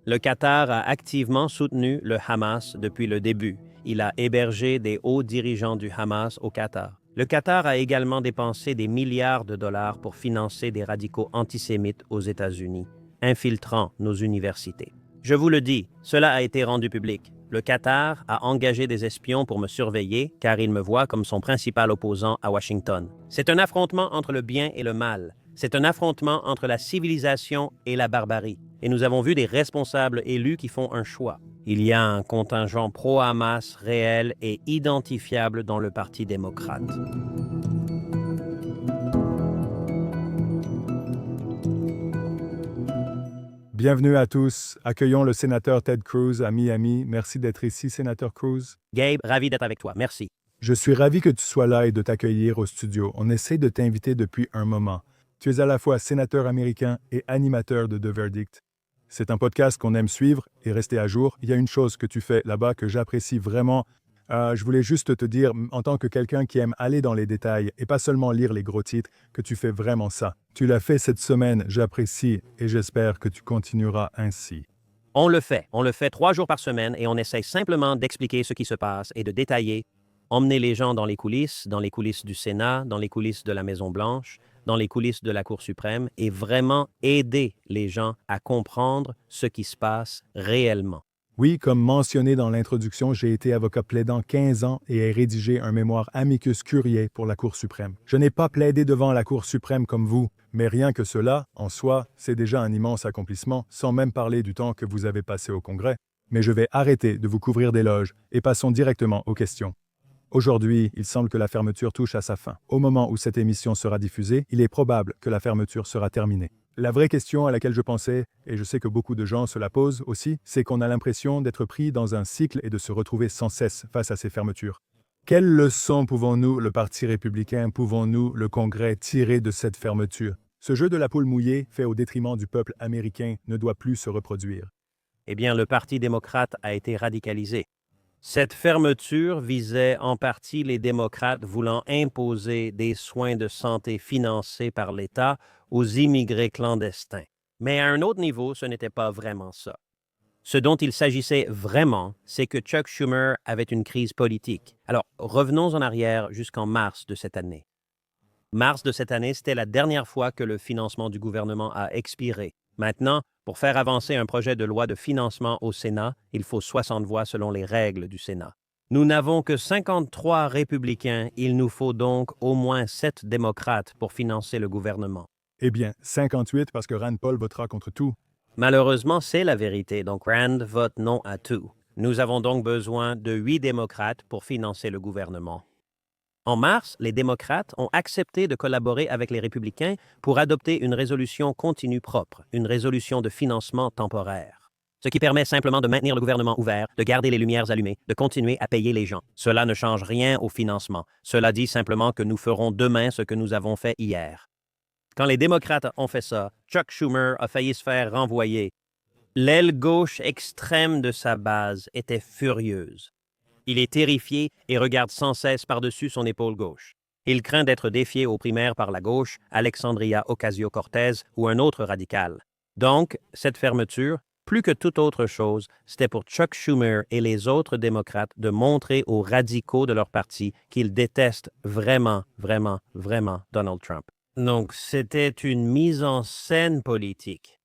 Le Qatar a activement soutenu le Hamas depuis le début. Il a hébergé des hauts dirigeants du Hamas au Qatar. Le Qatar a également dépensé des milliards de dollars pour financer des radicaux antisémites aux États-Unis, infiltrant nos universités. Je vous le dis, cela a été rendu public. Le Qatar a engagé des espions pour me surveiller car il me voit comme son principal opposant à Washington. C'est un affrontement entre le bien et le mal. C'est un affrontement entre la civilisation et la barbarie. Et nous avons vu des responsables élus qui font un choix. Il y a un contingent pro-Hamas réel et identifiable dans le Parti démocrate. Bienvenue à tous. Accueillons le sénateur Ted Cruz à Miami. Merci d'être ici, sénateur Cruz. Gabe, ravi d'être avec toi. Merci. Je suis ravi que tu sois là et de t'accueillir au studio. On essaie de t'inviter depuis un moment. Tu es à la fois sénateur américain et animateur de The Verdict. C'est un podcast qu'on aime suivre et rester à jour. Il y a une chose que tu fais là-bas que j'apprécie vraiment. Je voulais juste te dire, en tant que quelqu'un qui aime aller dans les détails et pas seulement lire les gros titres, que tu fais vraiment ça. Tu l'as fait cette semaine, j'apprécie et j'espère que tu continueras ainsi. On le fait 3 jours par semaine et on essaie simplement d'expliquer ce qui se passe et de détailler, emmener les gens dans les coulisses du Sénat, dans les coulisses de la Maison-Blanche, dans les coulisses de la Cour suprême et vraiment aider les gens à comprendre ce qui se passe réellement. Oui, comme mentionné dans l'introduction, j'ai été avocat plaidant 15 ans et ai rédigé un mémoire amicus curiae pour la Cour suprême. Je n'ai pas plaidé devant la Cour suprême comme vous, mais rien que cela, en soi, c'est déjà un immense accomplissement, sans même parler du temps que vous avez passé au Congrès. Mais je vais arrêter de vous couvrir d'éloges et passons directement aux questions. Aujourd'hui, il semble que la fermeture touche à sa fin. Au moment où cette émission sera diffusée, il est probable que la fermeture sera terminée. La vraie question à laquelle je pensais, et je sais que beaucoup de gens se la posent aussi, c'est qu'on a l'impression d'être pris dans un cycle et de se retrouver sans cesse face à ces fermetures. Quelles leçons pouvons-nous, le Parti républicain, pouvons-nous, le Congrès, tirer de cette fermeture? Ce jeu de la poule mouillée, fait au détriment du peuple américain, ne doit plus se reproduire. Eh bien, le Parti démocrate a été radicalisé. Cette fermeture visait en partie les démocrates voulant imposer des soins de santé financés par l'État aux immigrés clandestins. Mais à un autre niveau, ce n'était pas vraiment ça. Ce dont il s'agissait vraiment, c'est que Chuck Schumer avait une crise politique. Alors, revenons en arrière jusqu'en mars de cette année. Mars de cette année, c'était la dernière fois que le financement du gouvernement a expiré. Maintenant, pour faire avancer un projet de loi de financement au Sénat, il faut 60 voix selon les règles du Sénat. Nous n'avons que 53 républicains, il nous faut donc au moins 7 démocrates pour financer le gouvernement. Eh bien, 58 parce que Rand Paul votera contre tout. Malheureusement, c'est la vérité, donc Rand vote non à tout. Nous avons donc besoin de 8 démocrates pour financer le gouvernement. En mars, les démocrates ont accepté de collaborer avec les républicains pour adopter une résolution continue propre, une résolution de financement temporaire. Ce qui permet simplement de maintenir le gouvernement ouvert, de garder les lumières allumées, de continuer à payer les gens. Cela ne change rien au financement. Cela dit simplement que nous ferons demain ce que nous avons fait hier. Quand les démocrates ont fait ça, Chuck Schumer a failli se faire renvoyer. L'aile gauche extrême de sa base était furieuse. Il est terrifié et regarde sans cesse par-dessus son épaule gauche. Il craint d'être défié aux primaires par la gauche, Alexandria Ocasio-Cortez ou un autre radical. Donc, cette fermeture, plus que toute autre chose, c'était pour Chuck Schumer et les autres démocrates de montrer aux radicaux de leur parti qu'ils détestent vraiment, vraiment, vraiment Donald Trump. Donc, c'était une mise en scène politique.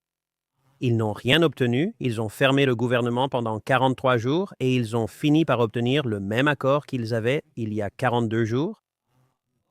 Ils n'ont rien obtenu, ils ont fermé le gouvernement pendant 43 jours et ils ont fini par obtenir le même accord qu'ils avaient il y a 42 jours.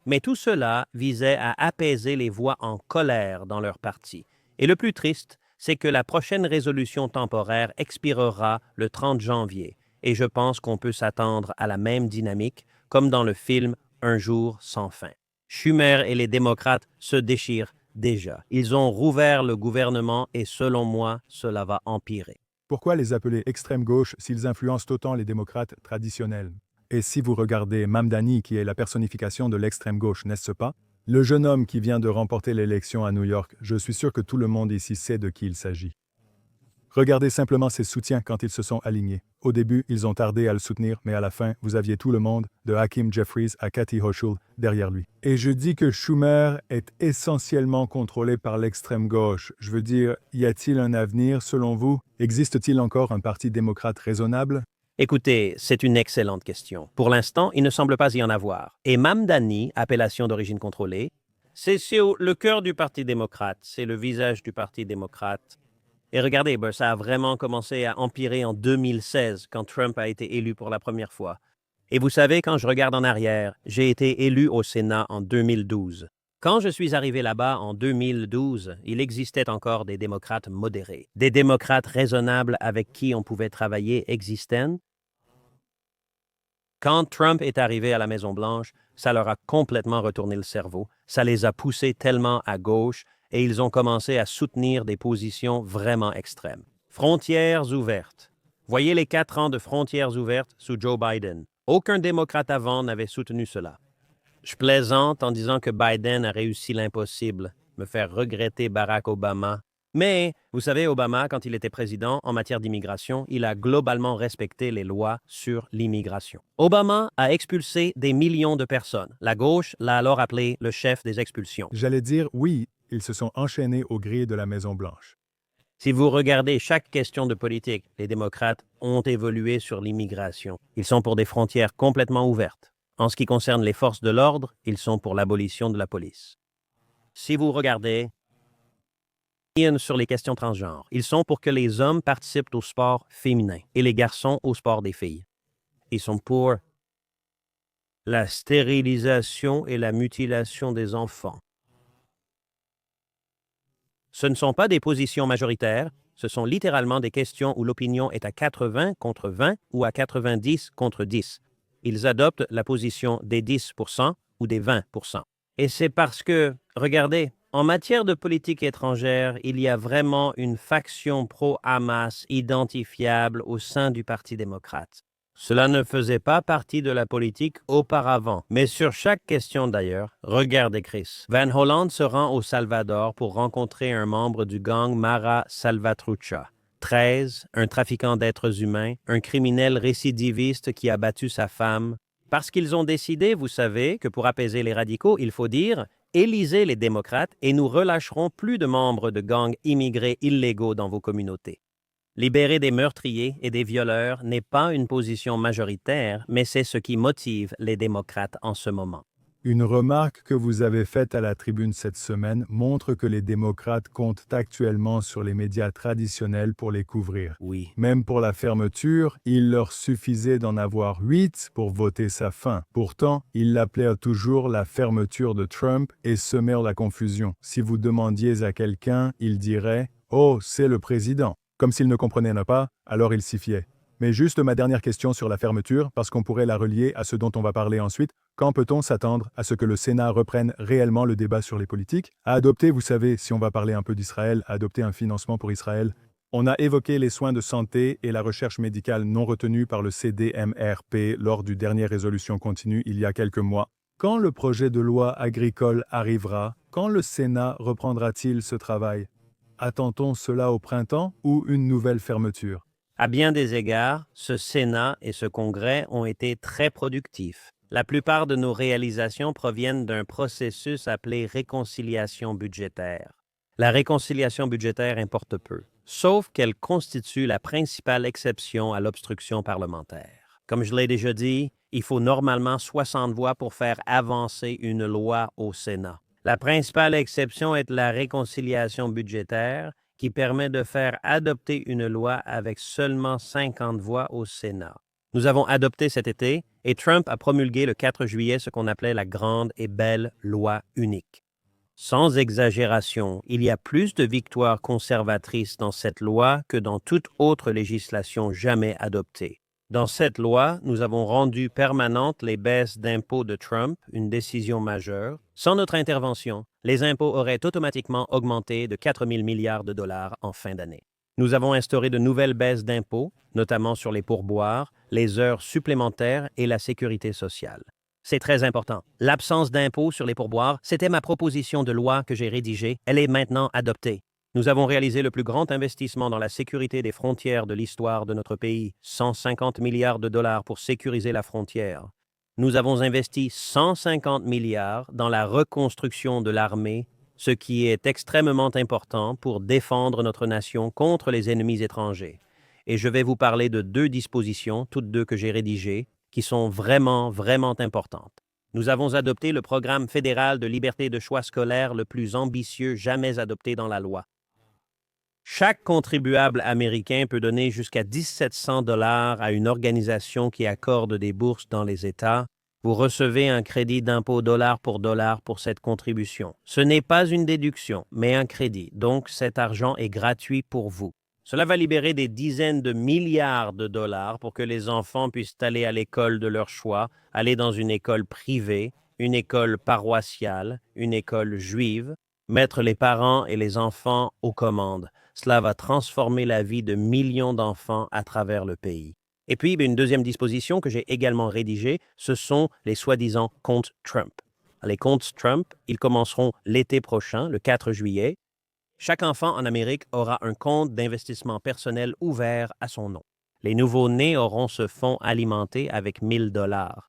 Mais tout cela visait à apaiser les voix en colère dans leur parti. Et le plus triste, c'est que la prochaine résolution temporaire expirera le 30 janvier. Et je pense qu'on peut s'attendre à la même dynamique, comme dans le film Un jour sans fin. Schumer et les démocrates se déchirent déjà. Ils ont rouvert le gouvernement et selon moi, cela va empirer. Pourquoi les appeler extrême gauche s'ils influencent autant les démocrates traditionnels? Et si vous regardez Mamdani, qui est la personnification de l'extrême gauche, n'est-ce pas? Le jeune homme qui vient de remporter l'élection à New York, je suis sûr que tout le monde ici sait de qui il s'agit. Regardez simplement ses soutiens quand ils se sont alignés. Au début, ils ont tardé à le soutenir, mais à la fin, vous aviez tout le monde, de Hakeem Jeffries à Kathy Hochul, derrière lui. Et je dis que Schumer est essentiellement contrôlé par l'extrême gauche. Je veux dire, y a-t-il un avenir, selon vous? Existe-t-il encore un parti démocrate raisonnable? Écoutez, c'est une excellente question. Pour l'instant, il ne semble pas y en avoir. Et Mamdani, appellation d'origine contrôlée, c'est sur le cœur du Parti démocrate, c'est le visage du Parti démocrate. Et regardez, ça a vraiment commencé à empirer en 2016, quand Trump a été élu pour la première fois. Et vous savez, quand je regarde en arrière, j'ai été élu au Sénat en 2012. Quand je suis arrivé là-bas en 2012, il existait encore des démocrates modérés, des démocrates raisonnables avec qui on pouvait travailler existent. Quand Trump est arrivé à la Maison-Blanche, ça leur a complètement retourné le cerveau. Ça les a poussés tellement à gauche et ils ont commencé à soutenir des positions vraiment extrêmes. Frontières ouvertes. Voyez les 4 ans de frontières ouvertes sous Joe Biden. Aucun démocrate avant n'avait soutenu cela. Je plaisante en disant que Biden a réussi l'impossible, me faire regretter Barack Obama. Mais, vous savez, Obama, quand il était président en matière d'immigration, il a globalement respecté les lois sur l'immigration. Obama a expulsé des millions de personnes. La gauche l'a alors appelé le chef des expulsions. J'allais dire oui, ils se sont enchaînés aux grilles de la Maison-Blanche. Si vous regardez chaque question de politique, les démocrates ont évolué sur l'immigration. Ils sont pour des frontières complètement ouvertes. En ce qui concerne les forces de l'ordre, ils sont pour l'abolition de la police. Si vous regardez sur les questions transgenres, ils sont pour que les hommes participent au sport féminin et les garçons au sport des filles. Ils sont pour la stérilisation et la mutilation des enfants. Ce ne sont pas des positions majoritaires, ce sont littéralement des questions où l'opinion est à 80 contre 20 ou à 90 contre 10. Ils adoptent la position des 10% ou des 20%. Et c'est parce que, regardez, en matière de politique étrangère, il y a vraiment une faction pro-Hamas identifiable au sein du Parti démocrate. Cela ne faisait pas partie de la politique auparavant. Mais sur chaque question d'ailleurs, regardez Chris. Van Holland se rend au Salvador pour rencontrer un membre du gang Mara Salvatrucha. 13, un trafiquant d'êtres humains, un criminel récidiviste qui a battu sa femme. Parce qu'ils ont décidé, vous savez, que pour apaiser les radicaux, il faut dire « élisez les démocrates et nous relâcherons plus de membres de gangs immigrés illégaux dans vos communautés ». Libérer des meurtriers et des violeurs n'est pas une position majoritaire, mais c'est ce qui motive les démocrates en ce moment. Une remarque que vous avez faite à la tribune cette semaine montre que les démocrates comptent actuellement sur les médias traditionnels pour les couvrir. Oui. Même pour la fermeture, il leur suffisait d'en avoir 8 pour voter sa fin. Pourtant, ils l'appelaient toujours la fermeture de Trump et semèrent la confusion. Si vous demandiez à quelqu'un, il dirait « Oh, c'est le président ». Comme s'il ne comprenait pas, alors il s'y fiait. Mais juste ma dernière question sur la fermeture, parce qu'on pourrait la relier à ce dont on va parler ensuite. Quand peut-on s'attendre à ce que le Sénat reprenne réellement le débat sur les politiques? À adopter, vous savez, si on va parler un peu d'Israël, à adopter un financement pour Israël. On a évoqué les soins de santé et la recherche médicale non retenue par le CDMRP lors du dernier résolution continue il y a quelques mois. Quand le projet de loi agricole arrivera, quand le Sénat reprendra-t-il ce travail? Attend-on cela au printemps ou une nouvelle fermeture? À bien des égards, ce Sénat et ce Congrès ont été très productifs. La plupart de nos réalisations proviennent d'un processus appelé réconciliation budgétaire. La réconciliation budgétaire importe peu, sauf qu'elle constitue la principale exception à l'obstruction parlementaire. Comme je l'ai déjà dit, il faut normalement 60 voix pour faire avancer une loi au Sénat. La principale exception est la réconciliation budgétaire qui permet de faire adopter une loi avec seulement 50 voix au Sénat. Nous avons adopté cet été et Trump a promulgué le 4 juillet ce qu'on appelait la grande et belle loi unique. Sans exagération, il y a plus de victoires conservatrices dans cette loi que dans toute autre législation jamais adoptée. Dans cette loi, nous avons rendu permanentes les baisses d'impôts de Trump, une décision majeure. Sans notre intervention, les impôts auraient automatiquement augmenté de 4 000 milliards de dollars en fin d'année. Nous avons instauré de nouvelles baisses d'impôts, notamment sur les pourboires, les heures supplémentaires et la sécurité sociale. C'est très important. L'absence d'impôts sur les pourboires, c'était ma proposition de loi que j'ai rédigée. Elle est maintenant adoptée. Nous avons réalisé le plus grand investissement dans la sécurité des frontières de l'histoire de notre pays, 150 milliards de dollars pour sécuriser la frontière. Nous avons investi 150 milliards dans la reconstruction de l'armée, ce qui est extrêmement important pour défendre notre nation contre les ennemis étrangers. Et je vais vous parler de 2 dispositions, toutes 2 que j'ai rédigées, qui sont vraiment, vraiment importantes. Nous avons adopté le programme fédéral de liberté de choix scolaire le plus ambitieux jamais adopté dans la loi. Chaque contribuable américain peut donner jusqu'à 1700 dollars à une organisation qui accorde des bourses dans les États. Vous recevez un crédit d'impôt dollar pour cette contribution. Ce n'est pas une déduction, mais un crédit. Donc, cet argent est gratuit pour vous. Cela va libérer des dizaines de milliards de dollars pour que les enfants puissent aller à l'école de leur choix, aller dans une école privée, une école paroissiale, une école juive, mettre les parents et les enfants aux commandes. Cela va transformer la vie de millions d'enfants à travers le pays. Et puis, une deuxième disposition que j'ai également rédigée, ce sont les soi-disant comptes Trump. Les comptes Trump, ils commenceront l'été prochain, le 4 juillet. Chaque enfant en Amérique aura un compte d'investissement personnel ouvert à son nom. Les nouveau-nés auront ce fonds alimenté avec 1000 dollars.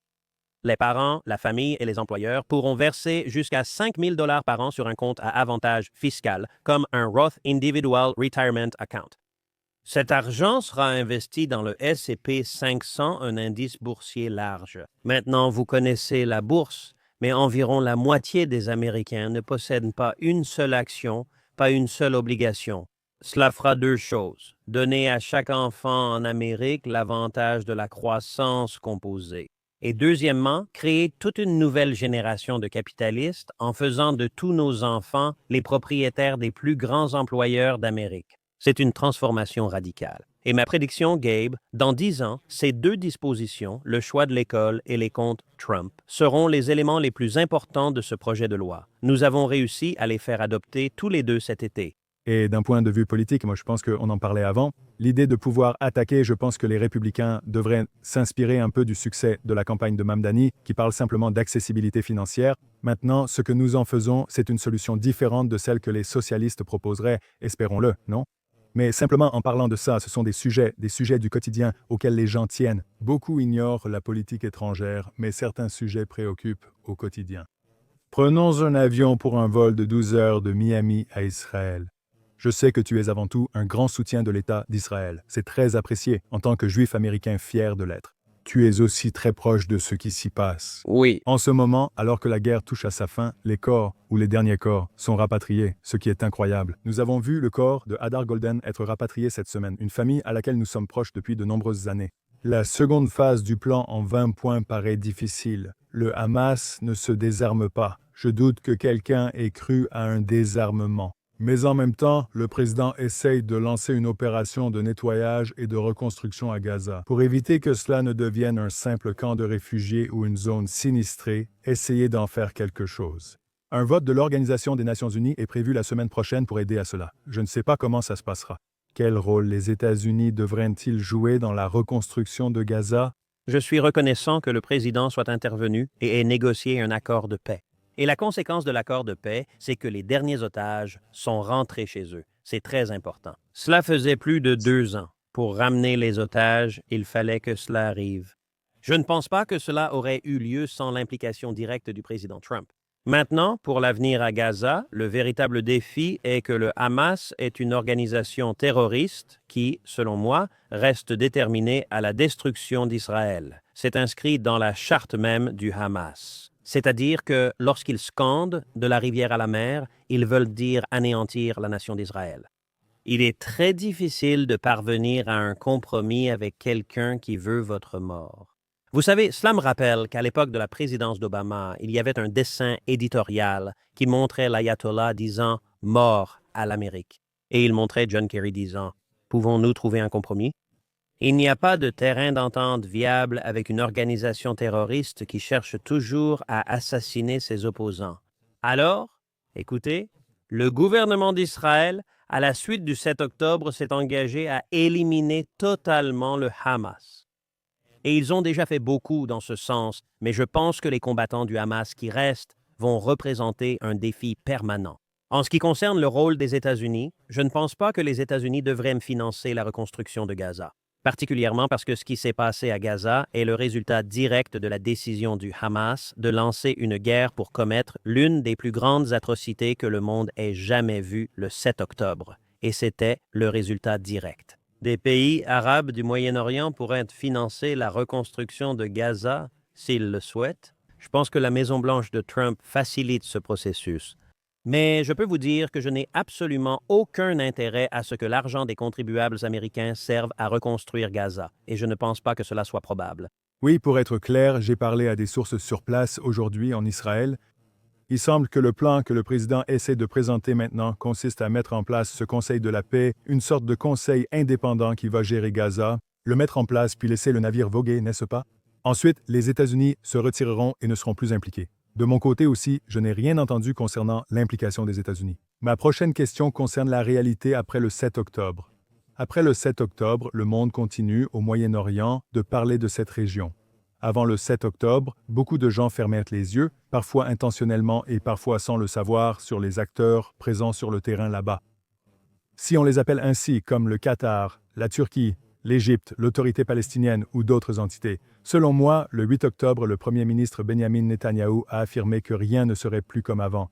Les parents, la famille et les employeurs pourront verser jusqu'à 5 000 dollars par an sur un compte à avantage fiscal, comme un Roth Individual Retirement Account. Cet argent sera investi dans le S&P 500, un indice boursier large. Maintenant, vous connaissez la bourse, mais environ la moitié des Américains ne possèdent pas une seule action, pas une seule obligation. Cela fera 2 choses. Donner à chaque enfant en Amérique l'avantage de la croissance composée. Et deuxièmement, créer toute une nouvelle génération de capitalistes en faisant de tous nos enfants les propriétaires des plus grands employeurs d'Amérique. C'est une transformation radicale. Et ma prédiction, Gabe, dans 10 ans, ces 2 dispositions, le choix de l'école et les comptes Trump, seront les éléments les plus importants de ce projet de loi. Nous avons réussi à les faire adopter tous les 2 cet été. Et d'un point de vue politique, moi je pense qu'on en parlait avant, l'idée de pouvoir attaquer, je pense que les républicains devraient s'inspirer un peu du succès de la campagne de Mamdani, qui parle simplement d'accessibilité financière. Maintenant, ce que nous en faisons, c'est une solution différente de celle que les socialistes proposeraient, espérons-le, non? Mais simplement en parlant de ça, ce sont des sujets du quotidien auxquels les gens tiennent. Beaucoup ignorent la politique étrangère, mais certains sujets préoccupent au quotidien. Prenons un avion pour un vol de 12 heures de Miami à Israël. Je sais que tu es avant tout un grand soutien de l'État d'Israël. C'est très apprécié en tant que juif américain fier de l'être. Tu es aussi très proche de ce qui s'y passe. Oui. En ce moment, alors que la guerre touche à sa fin, les corps, ou les derniers corps, sont rapatriés, ce qui est incroyable. Nous avons vu le corps de Hadar Golden être rapatrié cette semaine, une famille à laquelle nous sommes proches depuis de nombreuses années. La seconde phase du plan en 20 points paraît difficile. Le Hamas ne se désarme pas. Je doute que quelqu'un ait cru à un désarmement. Mais en même temps, le président essaye de lancer une opération de nettoyage et de reconstruction à Gaza. Pour éviter que cela ne devienne un simple camp de réfugiés ou une zone sinistrée, essayez d'en faire quelque chose. Un vote de l'Organisation des Nations Unies est prévu la semaine prochaine pour aider à cela. Je ne sais pas comment ça se passera. Quel rôle les États-Unis devraient-ils jouer dans la reconstruction de Gaza? Je suis reconnaissant que le président soit intervenu et ait négocié un accord de paix. Et la conséquence de l'accord de paix, c'est que les derniers otages sont rentrés chez eux. C'est très important. Cela faisait plus de 2 ans. Pour ramener les otages, il fallait que cela arrive. Je ne pense pas que cela aurait eu lieu sans l'implication directe du président Trump. Maintenant, pour l'avenir à Gaza, le véritable défi est que le Hamas est une organisation terroriste qui, selon moi, reste déterminée à la destruction d'Israël. C'est inscrit dans la charte même du Hamas. C'est-à-dire que lorsqu'ils scandent de la rivière à la mer, ils veulent dire anéantir la nation d'Israël. Il est très difficile de parvenir à un compromis avec quelqu'un qui veut votre mort. Vous savez, cela me rappelle qu'à l'époque de la présidence d'Obama, il y avait un dessin éditorial qui montrait l'ayatollah disant « mort à l'Amérique ». Et il montrait John Kerry disant « Pouvons-nous trouver un compromis ?» Il n'y a pas de terrain d'entente viable avec une organisation terroriste qui cherche toujours à assassiner ses opposants. Alors, écoutez, le gouvernement d'Israël, à la suite du 7 octobre, s'est engagé à éliminer totalement le Hamas. Et ils ont déjà fait beaucoup dans ce sens, mais je pense que les combattants du Hamas qui restent vont représenter un défi permanent. En ce qui concerne le rôle des États-Unis, je ne pense pas que les États-Unis devraient me financer la reconstruction de Gaza, particulièrement parce que ce qui s'est passé à Gaza est le résultat direct de la décision du Hamas de lancer une guerre pour commettre l'une des plus grandes atrocités que le monde ait jamais vues le 7 octobre, et c'était le résultat direct. Des pays arabes du Moyen-Orient pourraient financer la reconstruction de Gaza s'ils le souhaitent. Je pense que la Maison-Blanche de Trump facilite ce processus. Mais je peux vous dire que je n'ai absolument aucun intérêt à ce que l'argent des contribuables américains serve à reconstruire Gaza, et je ne pense pas que cela soit probable. Oui, pour être clair, j'ai parlé à des sources sur place aujourd'hui en Israël. Il semble que le plan que le président essaie de présenter maintenant consiste à mettre en place ce Conseil de la paix, une sorte de conseil indépendant qui va gérer Gaza, le mettre en place puis laisser le navire voguer, n'est-ce pas? Ensuite, les États-Unis se retireront et ne seront plus impliqués. De mon côté aussi, je n'ai rien entendu concernant l'implication des États-Unis. Ma prochaine question concerne la réalité après le 7 octobre. Après le 7 octobre, le monde continue, au Moyen-Orient, de parler de cette région. Avant le 7 octobre, beaucoup de gens fermèrent les yeux, parfois intentionnellement et parfois sans le savoir, sur les acteurs présents sur le terrain là-bas. Si on les appelle ainsi, comme le Qatar, la Turquie, l'Égypte, l'autorité palestinienne ou d'autres entités, selon moi, le 8 octobre, le Premier ministre Benjamin Netanyahou a affirmé que rien ne serait plus comme avant.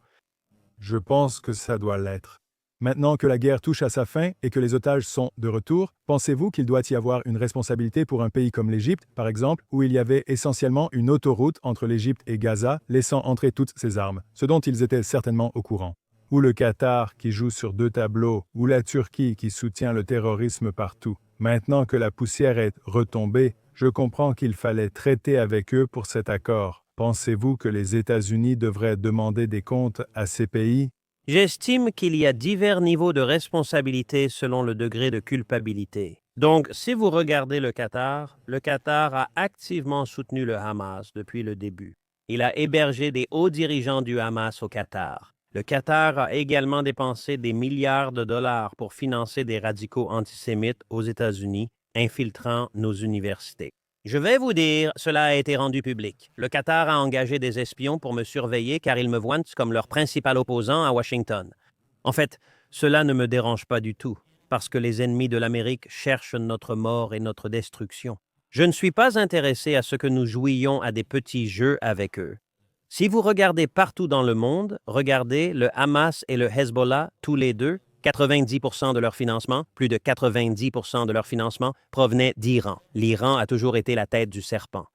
Je pense que ça doit l'être. Maintenant que la guerre touche à sa fin et que les otages sont de retour, pensez-vous qu'il doit y avoir une responsabilité pour un pays comme l'Égypte, par exemple, où il y avait essentiellement une autoroute entre l'Égypte et Gaza, laissant entrer toutes ces armes, ce dont ils étaient certainement au courant? Ou le Qatar qui joue sur deux tableaux, ou la Turquie qui soutient le terrorisme partout. Maintenant que la poussière est retombée, je comprends qu'il fallait traiter avec eux pour cet accord. Pensez-vous que les États-Unis devraient demander des comptes à ces pays? J'estime qu'il y a divers niveaux de responsabilité selon le degré de culpabilité. Donc, si vous regardez le Qatar a activement soutenu le Hamas depuis le début. Il a hébergé des hauts dirigeants du Hamas au Qatar. Le Qatar a également dépensé des milliards de dollars pour financer des radicaux antisémites aux États-Unis, infiltrant nos universités. Je vais vous dire, cela a été rendu public. Le Qatar a engagé des espions pour me surveiller car ils me voient comme leur principal opposant à Washington. En fait, cela ne me dérange pas du tout, parce que les ennemis de l'Amérique cherchent notre mort et notre destruction. Je ne suis pas intéressé à ce que nous jouions à des petits jeux avec eux. Si vous regardez partout dans le monde, regardez le Hamas et le Hezbollah, tous les deux, 90% de leur financement, plus de 90% de leur financement provenait d'Iran. L'Iran a toujours été la tête du serpent.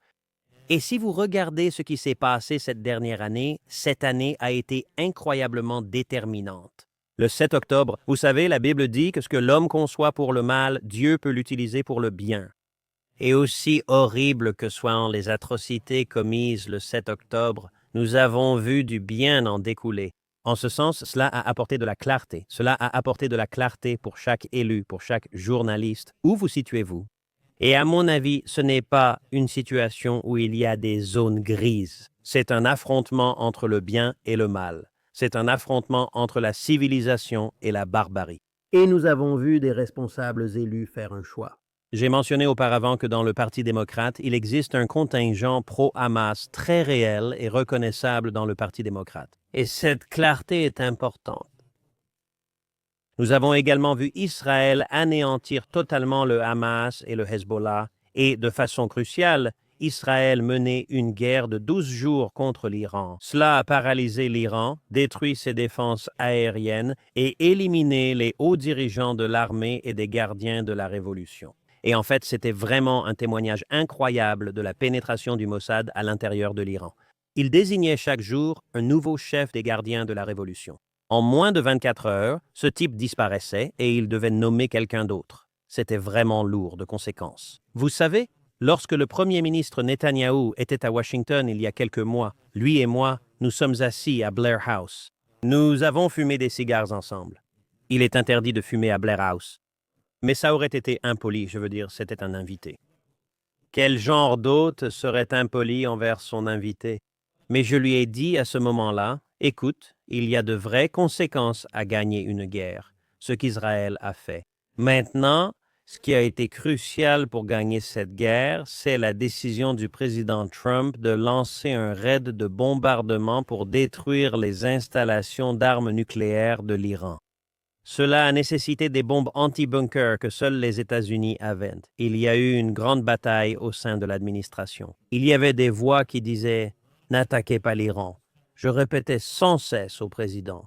Et si vous regardez ce qui s'est passé cette dernière année, cette année a été incroyablement déterminante. Le 7 octobre, vous savez, la Bible dit que ce que l'homme conçoit pour le mal, Dieu peut l'utiliser pour le bien. Et aussi horribles que soient les atrocités commises le 7 octobre, nous avons vu du bien en découler. En ce sens, cela a apporté de la clarté. Cela a apporté de la clarté pour chaque élu, pour chaque journaliste. Où vous situez-vous? Et à mon avis, ce n'est pas une situation où il y a des zones grises. C'est un affrontement entre le bien et le mal. C'est un affrontement entre la civilisation et la barbarie. Et nous avons vu des responsables élus faire un choix. J'ai mentionné auparavant que dans le Parti démocrate, il existe un contingent pro-Hamas très réel et reconnaissable dans le Parti démocrate. Et cette clarté est importante. Nous avons également vu Israël anéantir totalement le Hamas et le Hezbollah et, de façon cruciale, Israël mener une guerre de 12 jours contre l'Iran. Cela a paralysé l'Iran, détruit ses défenses aériennes et éliminé les hauts dirigeants de l'armée et des gardiens de la révolution. Et en fait, c'était vraiment un témoignage incroyable de la pénétration du Mossad à l'intérieur de l'Iran. Il désignait chaque jour un nouveau chef des gardiens de la révolution. En moins de 24 heures, ce type disparaissait et il devait nommer quelqu'un d'autre. C'était vraiment lourd de conséquences. Vous savez, lorsque le premier ministre Netanyahou était à Washington il y a quelques mois, lui et moi, nous sommes assis à Blair House. Nous avons fumé des cigares ensemble. Il est interdit de fumer à Blair House. Mais ça aurait été impoli, je veux dire, c'était un invité. Quel genre d'hôte serait impoli envers son invité? Mais je lui ai dit à ce moment-là, écoute, il y a de vraies conséquences à gagner une guerre, ce qu'Israël a fait. Maintenant, Ce qui a été crucial pour gagner cette guerre, c'est la décision du président Trump de lancer un raid de bombardement pour détruire les installations d'armes nucléaires de l'Iran. Cela a nécessité des bombes anti-bunker que seuls les États-Unis avaient. Il y a eu une grande bataille au sein de l'administration. Il y avait des voix qui disaient « N'attaquez pas l'Iran ». Je répétais sans cesse au président.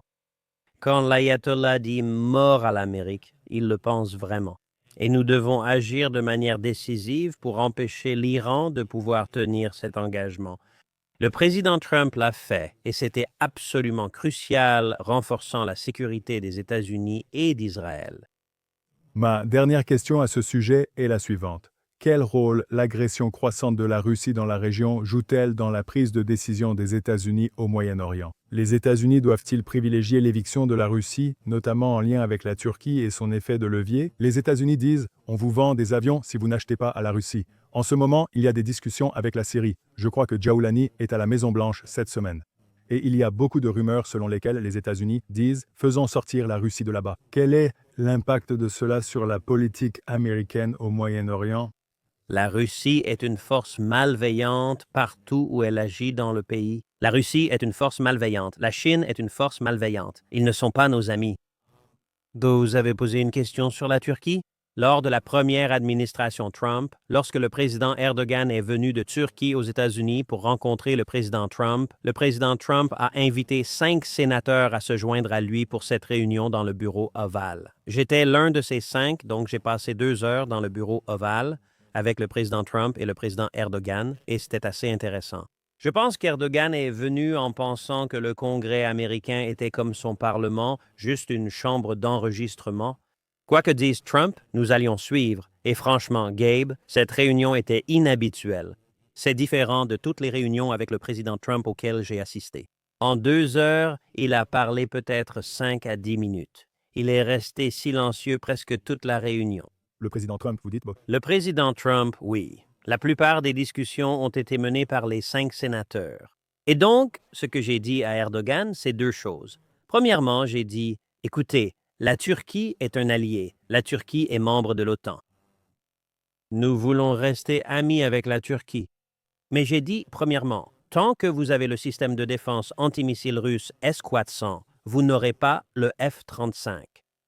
Quand l'ayatollah dit « mort à l'Amérique », il le pense vraiment. Et nous devons agir de manière décisive pour empêcher l'Iran de pouvoir tenir cet engagement. Le président Trump l'a fait et c'était absolument crucial, renforçant la sécurité des États-Unis et d'Israël. Ma dernière question à ce sujet est la suivante. Quel rôle l'agression croissante de la Russie dans la région joue-t-elle dans la prise de décision des États-Unis au Moyen-Orient? Les États-Unis doivent-ils privilégier l'éviction de la Russie, notamment en lien avec la Turquie et son effet de levier? Les États-Unis disent « On vous vend des avions si vous n'achetez pas à la Russie ». En ce moment, il y a des discussions avec la Syrie. Je crois que Jaoulani est à la Maison-Blanche cette semaine. Et il y a beaucoup de rumeurs selon lesquelles les États-Unis disent « Faisons sortir la Russie de là-bas ». Quel est l'impact de cela sur la politique américaine au Moyen-Orient? La Russie est une force malveillante partout où elle agit dans le pays. La Russie est une force malveillante. La Chine est une force malveillante. Ils ne sont pas nos amis. Vous avez posé une question sur la Turquie? Lors de la première administration Trump, lorsque le président Erdogan est venu de Turquie aux États-Unis pour rencontrer le président Trump a invité 5 sénateurs à se joindre à lui pour cette réunion dans le bureau ovale. J'étais l'un de ces 5, donc j'ai passé 2 heures dans le bureau ovale avec le président Trump et le président Erdogan, et c'était assez intéressant. Je pense qu'Erdogan est venu en pensant que le Congrès américain était comme son Parlement, juste une chambre d'enregistrement. Quoi que dise Trump, nous allions suivre. Et franchement, Gabe, cette réunion était inhabituelle. C'est différent de toutes les réunions avec le président Trump auxquelles j'ai assisté. En 2 heures, il a parlé peut-être 5 à 10 minutes. Il est resté silencieux presque toute la réunion. Le président Trump, vous dites? Le président Trump, oui. La plupart des discussions ont été menées par les 5 sénateurs. Et donc, ce que j'ai dit à Erdogan, c'est 2 choses. Premièrement, j'ai dit, écoutez, la Turquie est un allié. La Turquie est membre de l'OTAN. Nous voulons rester amis avec la Turquie. Mais j'ai dit, premièrement, tant que vous avez le système de défense antimissile russe S-400, vous n'aurez pas le F-35.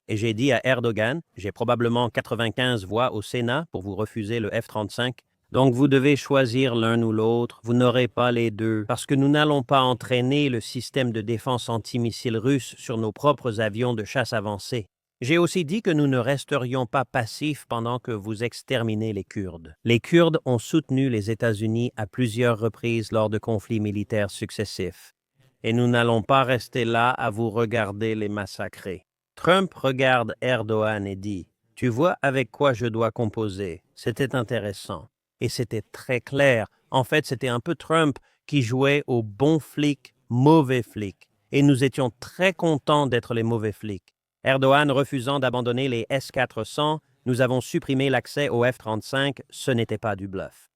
Et j'ai dit à Erdogan, j'ai probablement 95 voix au Sénat pour vous refuser le F-35, donc vous devez choisir l'un ou l'autre, vous n'aurez pas les deux, parce que nous n'allons pas entraîner le système de défense antimissile russe sur nos propres avions de chasse avancés. J'ai aussi dit que nous ne resterions pas passifs pendant que vous exterminez les Kurdes. Les Kurdes ont soutenu les États-Unis à plusieurs reprises lors de conflits militaires successifs, et nous n'allons pas rester là à vous regarder les massacrer. Trump regarde Erdogan et dit « Tu vois avec quoi je dois composer ?» C'était intéressant. Et c'était très clair. En fait, c'était un peu Trump qui jouait au bon flic, mauvais flic. Et nous étions très contents d'être les mauvais flics. Erdogan refusant d'abandonner les S-400, nous avons supprimé l'accès au F-35, ce n'était pas du bluff.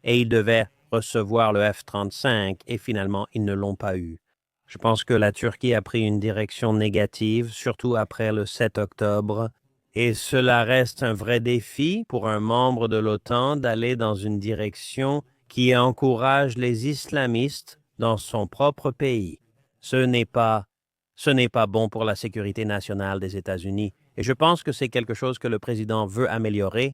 Et ils devaient recevoir le F-35 et finalement, ils ne l'ont pas eu. Je pense que la Turquie a pris une direction négative, surtout après le 7 octobre, et cela reste un vrai défi pour un membre de l'OTAN d'aller dans une direction qui encourage les islamistes dans son propre pays. Ce n'est pas bon pour la sécurité nationale des États-Unis, et je pense que c'est quelque chose que le président veut améliorer.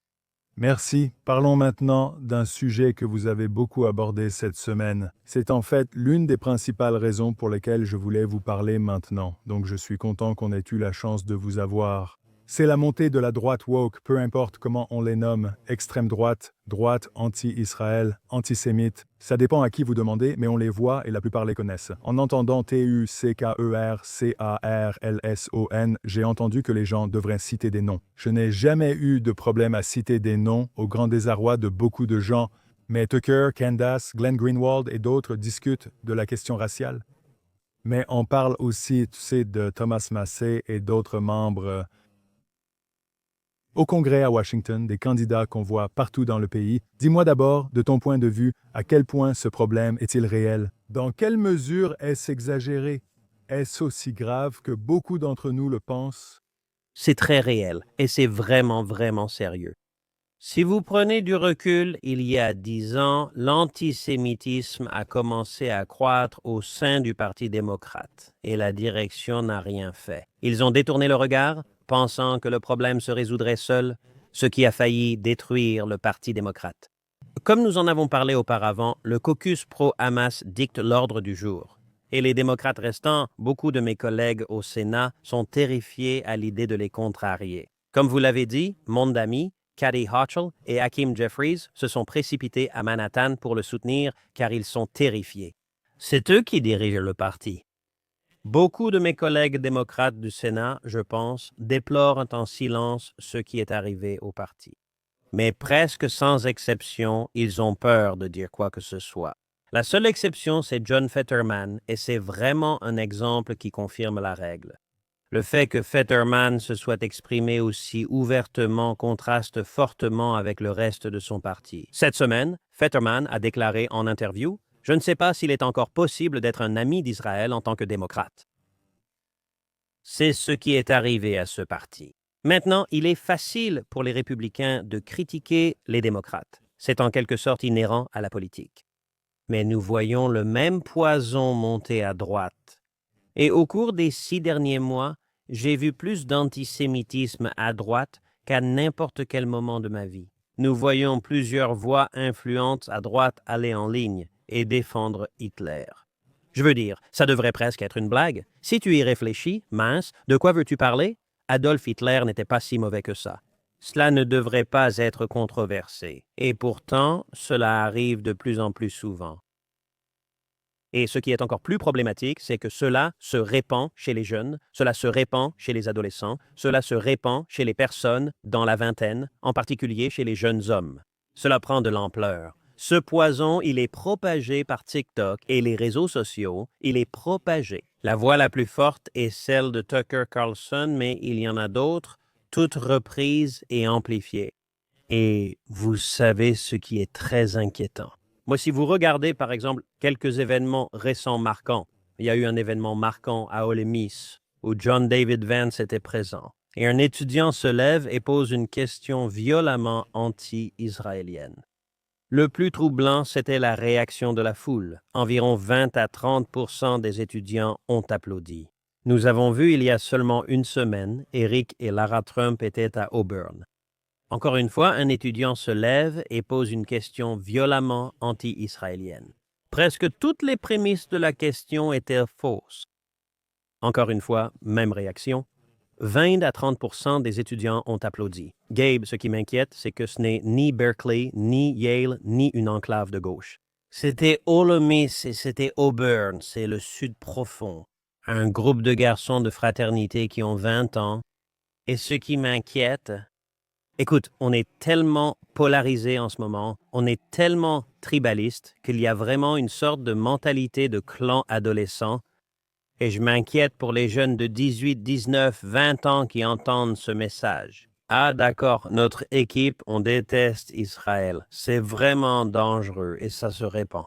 Merci. Parlons maintenant d'un sujet que vous avez beaucoup abordé cette semaine. C'est en fait l'une des principales raisons pour lesquelles je voulais vous parler maintenant. Donc je suis content qu'on ait eu la chance de vous avoir. C'est la montée de la droite woke, peu importe comment on les nomme, extrême droite, droite anti-Israël, antisémite. Ça dépend à qui vous demandez, mais on les voit et la plupart les connaissent. En entendant T-U-C-K-E-R-C-A-R-L-S-O-N, j'ai entendu que les gens devraient citer des noms. Je n'ai jamais eu de problème à citer des noms, au grand désarroi de beaucoup de gens, mais Tucker, Candace, Glenn Greenwald et d'autres discutent de la question raciale. Mais on parle aussi, tu sais, de Thomas Massie et d'autres membres au Congrès à Washington, des candidats qu'on voit partout dans le pays. Dis-moi d'abord, de ton point de vue, à quel point ce problème est-il réel? Dans quelle mesure est-ce exagéré? Est-ce aussi grave que beaucoup d'entre nous le pensent? C'est très réel et c'est vraiment, vraiment sérieux. Si vous prenez du recul, il y a 10 ans, l'antisémitisme a commencé à croître au sein du Parti démocrate et la direction n'a rien fait. Ils ont détourné le regard, pensant que le problème se résoudrait seul, ce qui a failli détruire le Parti démocrate. Comme nous en avons parlé auparavant, le caucus pro-Hamas dicte l'ordre du jour. Et les démocrates restants, beaucoup de mes collègues au Sénat, sont terrifiés à l'idée de les contrarier. Comme vous l'avez dit, mon ami, Kathy Hochul et Hakeem Jeffries se sont précipités à Manhattan pour le soutenir car ils sont terrifiés. C'est eux qui dirigent le parti. Beaucoup de mes collègues démocrates du Sénat, je pense, déplorent en silence ce qui est arrivé au parti. Mais presque sans exception, ils ont peur de dire quoi que ce soit. La seule exception, c'est John Fetterman, et c'est vraiment un exemple qui confirme la règle. Le fait que Fetterman se soit exprimé aussi ouvertement contraste fortement avec le reste de son parti. Cette semaine, Fetterman a déclaré en interview « Je ne sais pas s'il est encore possible d'être un ami d'Israël en tant que démocrate. » C'est ce qui est arrivé à ce parti. Maintenant, il est facile pour les républicains de critiquer les démocrates. C'est en quelque sorte inhérent à la politique. Mais nous voyons le même poison monter à droite. Et au cours des 6 derniers mois, j'ai vu plus d'antisémitisme à droite qu'à n'importe quel moment de ma vie. Nous voyons plusieurs voix influentes à droite aller en ligne et défendre Hitler. Je veux dire, ça devrait presque être une blague. Si tu y réfléchis, mince, de quoi veux-tu parler? Adolf Hitler n'était pas si mauvais que ça. Cela ne devrait pas être controversé. Et pourtant, cela arrive de plus en plus souvent. Et ce qui est encore plus problématique, c'est que cela se répand chez les jeunes, cela se répand chez les adolescents, cela se répand chez les personnes dans la vingtaine, en particulier chez les jeunes hommes. Cela prend de l'ampleur. Ce poison, il est propagé par TikTok et les réseaux sociaux, il est propagé. La voix la plus forte est celle de Tucker Carlson, mais il y en a d'autres, toutes reprises et amplifiées. Et vous savez ce qui est très inquiétant. Moi, si vous regardez, par exemple, quelques événements récents marquants, il y a eu un événement marquant à Ole Miss, où John David Vance était présent, et un étudiant se lève et pose une question violemment anti-israélienne. Le plus troublant, c'était la réaction de la foule. Environ 20 à 30% des étudiants ont applaudi. Nous avons vu il y a seulement une semaine, Eric et Lara Trump étaient à Auburn. Encore une fois, un étudiant se lève et pose une question violemment anti-israélienne. Presque toutes les prémices de la question étaient fausses. Encore une fois, même réaction. 20 à 30% des étudiants ont applaudi. Gabe, ce qui m'inquiète, c'est que ce n'est ni Berkeley, ni Yale, ni une enclave de gauche. C'était Ole Miss et c'était Auburn, c'est le sud profond. Un groupe de garçons de fraternité qui ont 20 ans. Et ce qui m'inquiète, écoute, on est tellement polarisé en ce moment, on est tellement tribaliste qu'il y a vraiment une sorte de mentalité de clan adolescent. Et je m'inquiète pour les jeunes de 18, 19, 20 ans qui entendent ce message. Ah d'accord, notre équipe, on déteste Israël. C'est vraiment dangereux et ça se répand.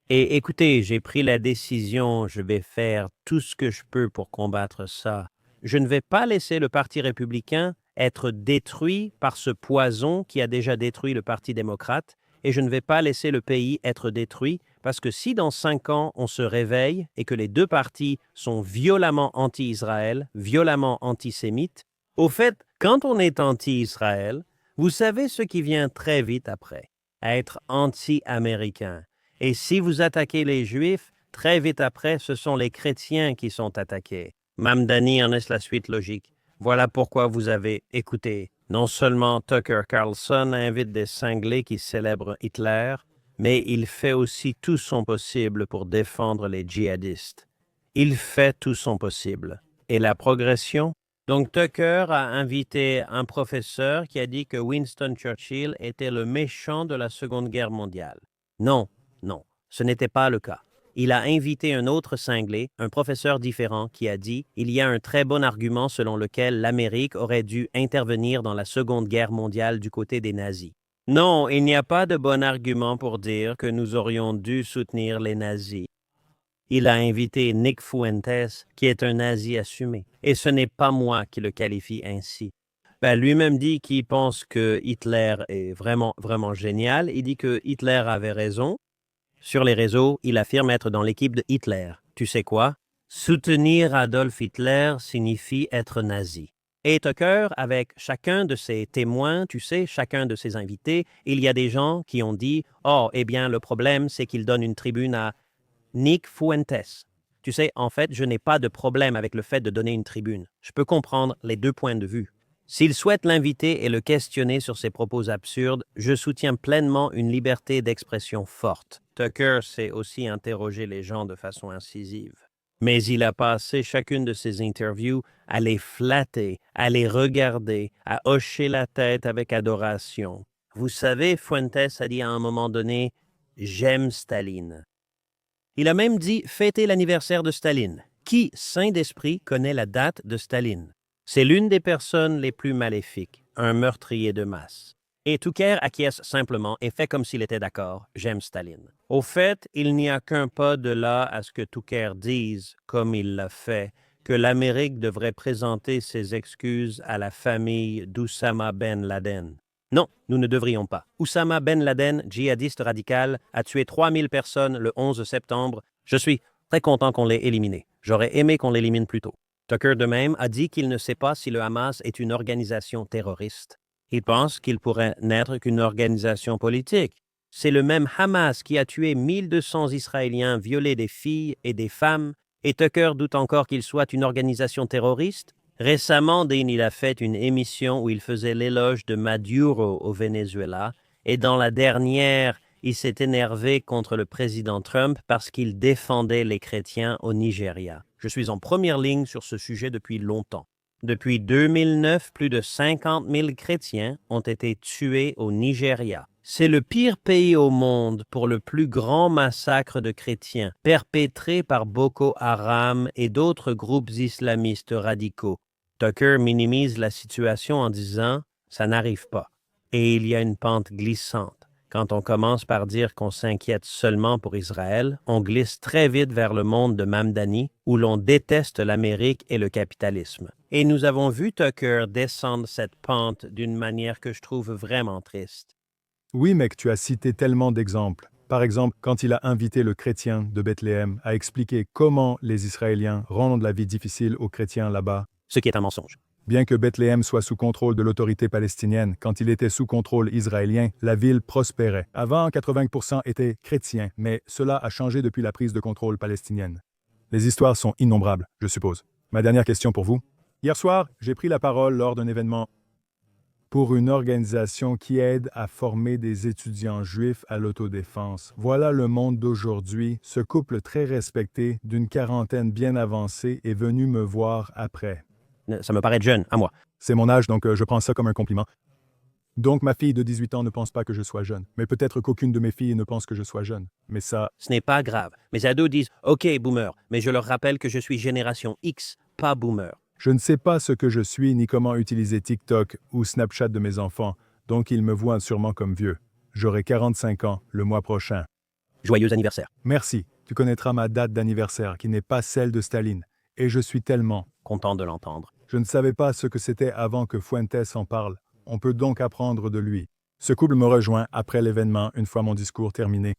Et écoutez, j'ai pris la décision, je vais faire tout ce que je peux pour combattre ça. Je ne vais pas laisser le Parti républicain être détruit par ce poison qui a déjà détruit le Parti démocrate, et je ne vais pas laisser le pays être détruit parce que si dans 5 ans on se réveille et que les deux partis sont violemment anti-Israël, violemment antisémites, au fait, quand on est anti-Israël, vous savez ce qui vient très vite après, être anti-américain. Et si vous attaquez les Juifs, très vite après, ce sont les chrétiens qui sont attaqués. Mamdani en est la suite logique. Voilà pourquoi vous avez écouté. Non seulement Tucker Carlson invite des cinglés qui célèbrent Hitler, mais il fait aussi tout son possible pour défendre les djihadistes. Il fait tout son possible. Et la progression? Donc Tucker a invité un professeur qui a dit que Winston Churchill était le méchant de la Seconde Guerre mondiale. Non, ce n'était pas le cas. Il a invité un autre cinglé, un professeur différent, qui a dit « Il y a un très bon argument selon lequel l'Amérique aurait dû intervenir dans la Seconde Guerre mondiale du côté des nazis. » Non, il n'y a pas de bon argument pour dire que nous aurions dû soutenir les nazis. Il a invité Nick Fuentes, qui est un nazi assumé. Et ce n'est pas moi qui le qualifie ainsi. Lui-même dit qu'il pense que Hitler est vraiment, vraiment génial. Il dit que Hitler avait raison. Sur les réseaux, il affirme être dans l'équipe de Hitler. Tu sais quoi? Soutenir Adolf Hitler signifie être nazi. Et Tucker, avec chacun de ses témoins, tu sais, chacun de ses invités, il y a des gens qui ont dit « Oh, eh bien, le problème, c'est qu'il donne une tribune à Nick Fuentes. » Tu sais, en fait, je n'ai pas de problème avec le fait de donner une tribune. Je peux comprendre les deux points de vue. S'il souhaite l'inviter et le questionner sur ses propos absurdes, je soutiens pleinement une liberté d'expression forte. Tucker sait aussi interroger les gens de façon incisive. Mais il a passé chacune de ses interviews à les flatter, à les regarder, à hocher la tête avec adoration. Vous savez, Fuentes a dit à un moment donné « J'aime Staline ». Il a même dit « Fêtez l'anniversaire de Staline ». Qui, saint d'esprit, connaît la date de Staline? C'est l'une des personnes les plus maléfiques, un meurtrier de masse. Et Tucker acquiesce simplement et fait comme s'il était d'accord. J'aime Staline. Au fait, il n'y a qu'un pas de là à ce que Tucker dise, comme il l'a fait, que l'Amérique devrait présenter ses excuses à la famille d'Oussama Ben Laden. Non, nous ne devrions pas. Oussama Ben Laden, djihadiste radical, a tué 3000 personnes le 11 septembre. Je suis très content qu'on l'ait éliminé. J'aurais aimé qu'on l'élimine plus tôt. Tucker de même a dit qu'il ne sait pas si le Hamas est une organisation terroriste. Il pense qu'il pourrait n'être qu'une organisation politique. C'est le même Hamas qui a tué 1200 Israéliens, violé des filles et des femmes, et Tucker doute encore qu'il soit une organisation terroriste. Récemment, il a fait une émission où il faisait l'éloge de Maduro au Venezuela, et dans la dernière, il s'est énervé contre le président Trump parce qu'il défendait les chrétiens au Nigeria. Je suis en première ligne sur ce sujet depuis longtemps. Depuis 2009, plus de 50 000 chrétiens ont été tués au Nigeria. C'est le pire pays au monde pour le plus grand massacre de chrétiens perpétré par Boko Haram et d'autres groupes islamistes radicaux. Tucker minimise la situation en disant « ça n'arrive pas ». Et il y a une pente glissante. Quand on commence par dire qu'on s'inquiète seulement pour Israël, on glisse très vite vers le monde de Mamdani, où l'on déteste l'Amérique et le capitalisme. Et nous avons vu Tucker descendre cette pente d'une manière que je trouve vraiment triste. Oui, mec, tu as cité tellement d'exemples. Par exemple, quand il a invité le chrétien de Bethléem à expliquer comment les Israéliens rendent la vie difficile aux chrétiens là-bas. Ce qui est un mensonge. Bien que Bethléem soit sous contrôle de l'autorité palestinienne, quand il était sous contrôle israélien, la ville prospérait. Avant, 80% étaient chrétiens, mais cela a changé depuis la prise de contrôle palestinienne. Les histoires sont innombrables, je suppose. Ma dernière question pour vous. Hier soir, j'ai pris la parole lors d'un événement pour une organisation qui aide à former des étudiants juifs à l'autodéfense. Voilà le monde d'aujourd'hui. Ce couple très respecté, d'une quarantaine bien avancée, est venu me voir après. Ça me paraît jeune, à moi. C'est mon âge, donc je prends ça comme un compliment. Donc ma fille de 18 ans ne pense pas que je sois jeune. Mais peut-être qu'aucune de mes filles ne pense que je sois jeune. Mais ça... Ce n'est pas grave. Mes ados disent « OK, boomer », mais je leur rappelle que je suis génération X, pas boomer. Je ne sais pas ce que je suis ni comment utiliser TikTok ou Snapchat de mes enfants, donc ils me voient sûrement comme vieux. J'aurai 45 ans le mois prochain. Joyeux anniversaire. Merci. Tu connaîtras ma date d'anniversaire, qui n'est pas celle de Staline. Et je suis tellement... Content de l'entendre. Je ne savais pas ce que c'était avant que Fuentes en parle. On peut donc apprendre de lui. Ce couple me rejoint après l'événement, une fois mon discours terminé.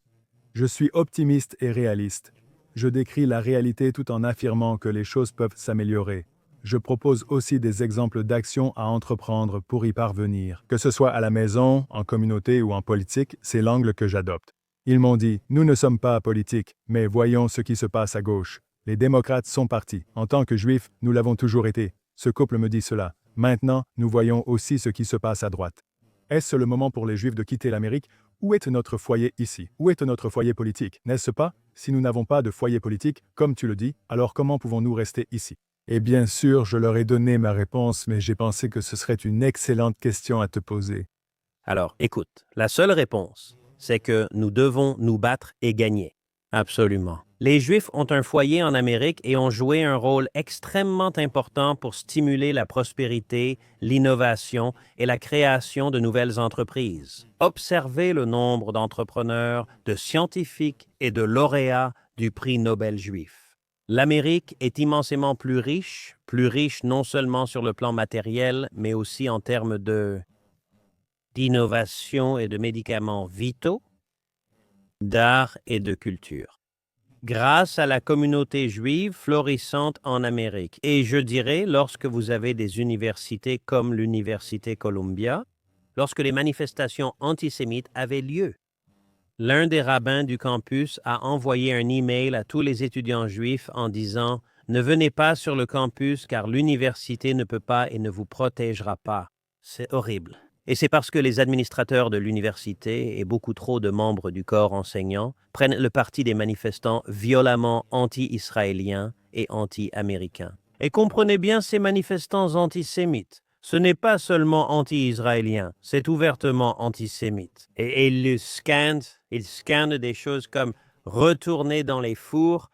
Je suis optimiste et réaliste. Je décris la réalité tout en affirmant que les choses peuvent s'améliorer. Je propose aussi des exemples d'actions à entreprendre pour y parvenir. Que ce soit à la maison, en communauté ou en politique, c'est l'angle que j'adopte. Ils m'ont dit, nous ne sommes pas politiques, mais voyons ce qui se passe à gauche. Les démocrates sont partis. En tant que juifs, nous l'avons toujours été. Ce couple me dit cela. Maintenant, nous voyons aussi ce qui se passe à droite. Est-ce le moment pour les Juifs de quitter l'Amérique? Où est notre foyer ici? Où est notre foyer politique? N'est-ce pas? Si nous n'avons pas de foyer politique, comme tu le dis, alors comment pouvons-nous rester ici? Et bien sûr, je leur ai donné ma réponse, mais j'ai pensé que ce serait une excellente question à te poser. Alors, écoute, la seule réponse, c'est que nous devons nous battre et gagner. Absolument. Les Juifs ont un foyer en Amérique et ont joué un rôle extrêmement important pour stimuler la prospérité, l'innovation et la création de nouvelles entreprises. Observez le nombre d'entrepreneurs, de scientifiques et de lauréats du prix Nobel juif. L'Amérique est immensément plus riche non seulement sur le plan matériel, mais aussi en termes d'innovation et de médicaments vitaux, d'art et de culture. Grâce à la communauté juive florissante en Amérique. Et je dirais, lorsque vous avez des universités comme l'Université Columbia, lorsque les manifestations antisémites avaient lieu. L'un des rabbins du campus a envoyé un email à tous les étudiants juifs en disant « Ne venez pas sur le campus car l'université ne peut pas et ne vous protégera pas. » C'est horrible. Et c'est parce que les administrateurs de l'université et beaucoup trop de membres du corps enseignant prennent le parti des manifestants violemment anti-israéliens et anti-américains. Et comprenez bien ces manifestants antisémites. Ce n'est pas seulement anti-israélien, c'est ouvertement antisémite. Et ils scandent des choses comme « retourner dans les fours ».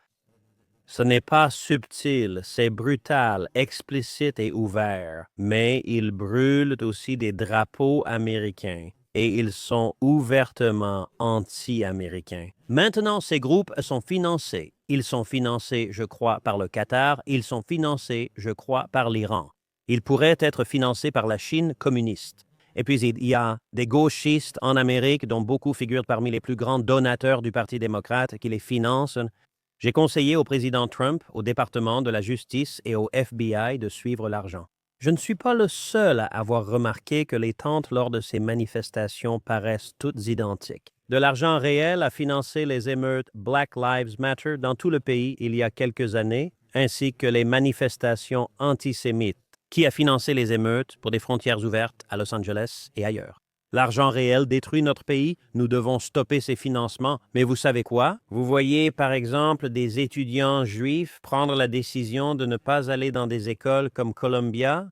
Ce n'est pas subtil, c'est brutal, explicite et ouvert. Mais ils brûlent aussi des drapeaux américains et ils sont ouvertement anti-américains. Maintenant, ces groupes sont financés. Ils sont financés, je crois, par le Qatar. Ils sont financés, je crois, par l'Iran. Ils pourraient être financés par la Chine communiste. Et puis, il y a des gauchistes en Amérique, dont beaucoup figurent parmi les plus grands donateurs du Parti démocrate, qui les financent. J'ai conseillé au président Trump, au département de la justice et au FBI de suivre l'argent. Je ne suis pas le seul à avoir remarqué que les tentes lors de ces manifestations paraissent toutes identiques. De l'argent réel a financé les émeutes Black Lives Matter dans tout le pays il y a quelques années, ainsi que les manifestations antisémites, qui a financé les émeutes pour des frontières ouvertes à Los Angeles et ailleurs. L'argent réel détruit notre pays, nous devons stopper ces financements. Mais vous savez quoi? Vous voyez, par exemple, des étudiants juifs prendre la décision de ne pas aller dans des écoles comme Columbia.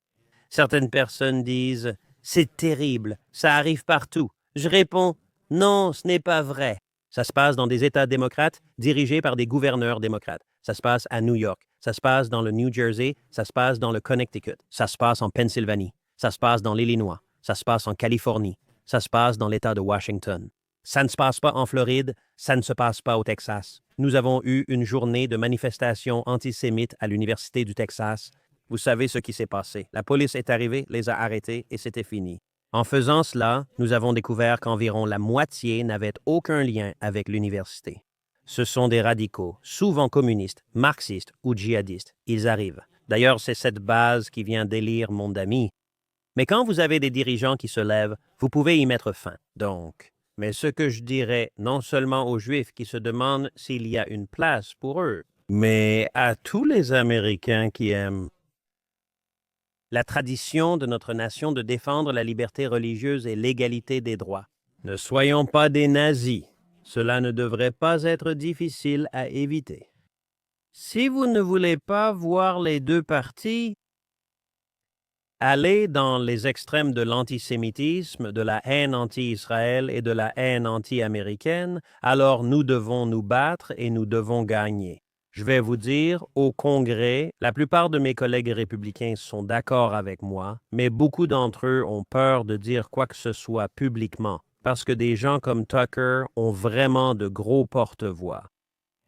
Certaines personnes disent « C'est terrible, ça arrive partout ». Je réponds « Non, ce n'est pas vrai ». Ça se passe dans des États démocrates dirigés par des gouverneurs démocrates. Ça se passe à New York, ça se passe dans le New Jersey, ça se passe dans le Connecticut, ça se passe en Pennsylvanie, ça se passe dans l'Illinois, ça se passe en Californie. Ça se passe dans l'État de Washington. Ça ne se passe pas en Floride, ça ne se passe pas au Texas. Nous avons eu une journée de manifestations antisémites à l'Université du Texas. Vous savez ce qui s'est passé. La police est arrivée, les a arrêtés et c'était fini. En faisant cela, nous avons découvert qu'environ la moitié n'avait aucun lien avec l'université. Ce sont des radicaux, souvent communistes, marxistes ou djihadistes. Ils arrivent. D'ailleurs, c'est cette base qui vient d'élire mon ami. Mais quand vous avez des dirigeants qui se lèvent, vous pouvez y mettre fin. Donc, mais ce que je dirais non seulement aux Juifs qui se demandent s'il y a une place pour eux, mais à tous les Américains qui aiment la tradition de notre nation de défendre la liberté religieuse et l'égalité des droits. Ne soyons pas des nazis. Cela ne devrait pas être difficile à éviter. Si vous ne voulez pas voir les deux parties, aller dans les extrêmes de l'antisémitisme, de la haine anti-Israël et de la haine anti-américaine, alors nous devons nous battre et nous devons gagner. Je vais vous dire, au Congrès, la plupart de mes collègues républicains sont d'accord avec moi, mais beaucoup d'entre eux ont peur de dire quoi que ce soit publiquement, parce que des gens comme Tucker ont vraiment de gros porte-voix.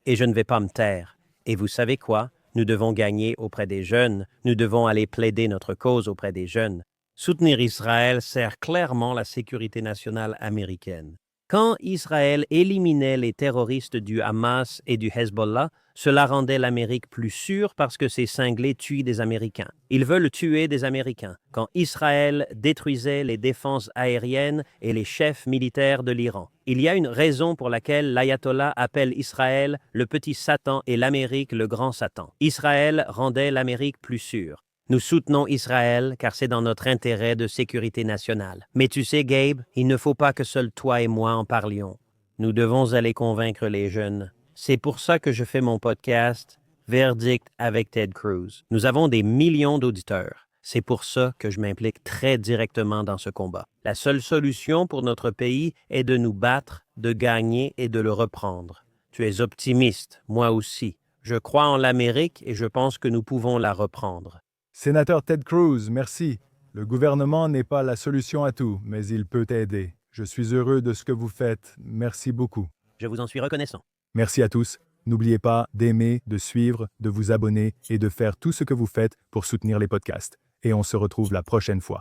Et je ne vais pas me taire. Et vous savez quoi? Nous devons gagner auprès des jeunes, nous devons aller plaider notre cause auprès des jeunes. Soutenir Israël sert clairement la sécurité nationale américaine. Quand Israël éliminait les terroristes du Hamas et du Hezbollah, cela rendait l'Amérique plus sûre parce que ces cinglés tuent des Américains. Ils veulent tuer des Américains. Quand Israël détruisait les défenses aériennes et les chefs militaires de l'Iran. Il y a une raison pour laquelle l'ayatollah appelle Israël le petit Satan et l'Amérique le grand Satan. Israël rendait l'Amérique plus sûre. Nous soutenons Israël car c'est dans notre intérêt de sécurité nationale. Mais tu sais, Gabe, il ne faut pas que seul toi et moi en parlions. Nous devons aller convaincre les jeunes. C'est pour ça que je fais mon podcast Verdict avec Ted Cruz. Nous avons des millions d'auditeurs. C'est pour ça que je m'implique très directement dans ce combat. La seule solution pour notre pays est de nous battre, de gagner et de le reprendre. Tu es optimiste, moi aussi. Je crois en l'Amérique et je pense que nous pouvons la reprendre. Sénateur Ted Cruz, merci. Le gouvernement n'est pas la solution à tout, mais il peut aider. Je suis heureux de ce que vous faites. Merci beaucoup. Je vous en suis reconnaissant. Merci à tous. N'oubliez pas d'aimer, de suivre, de vous abonner et de faire tout ce que vous faites pour soutenir les podcasts. Et on se retrouve la prochaine fois.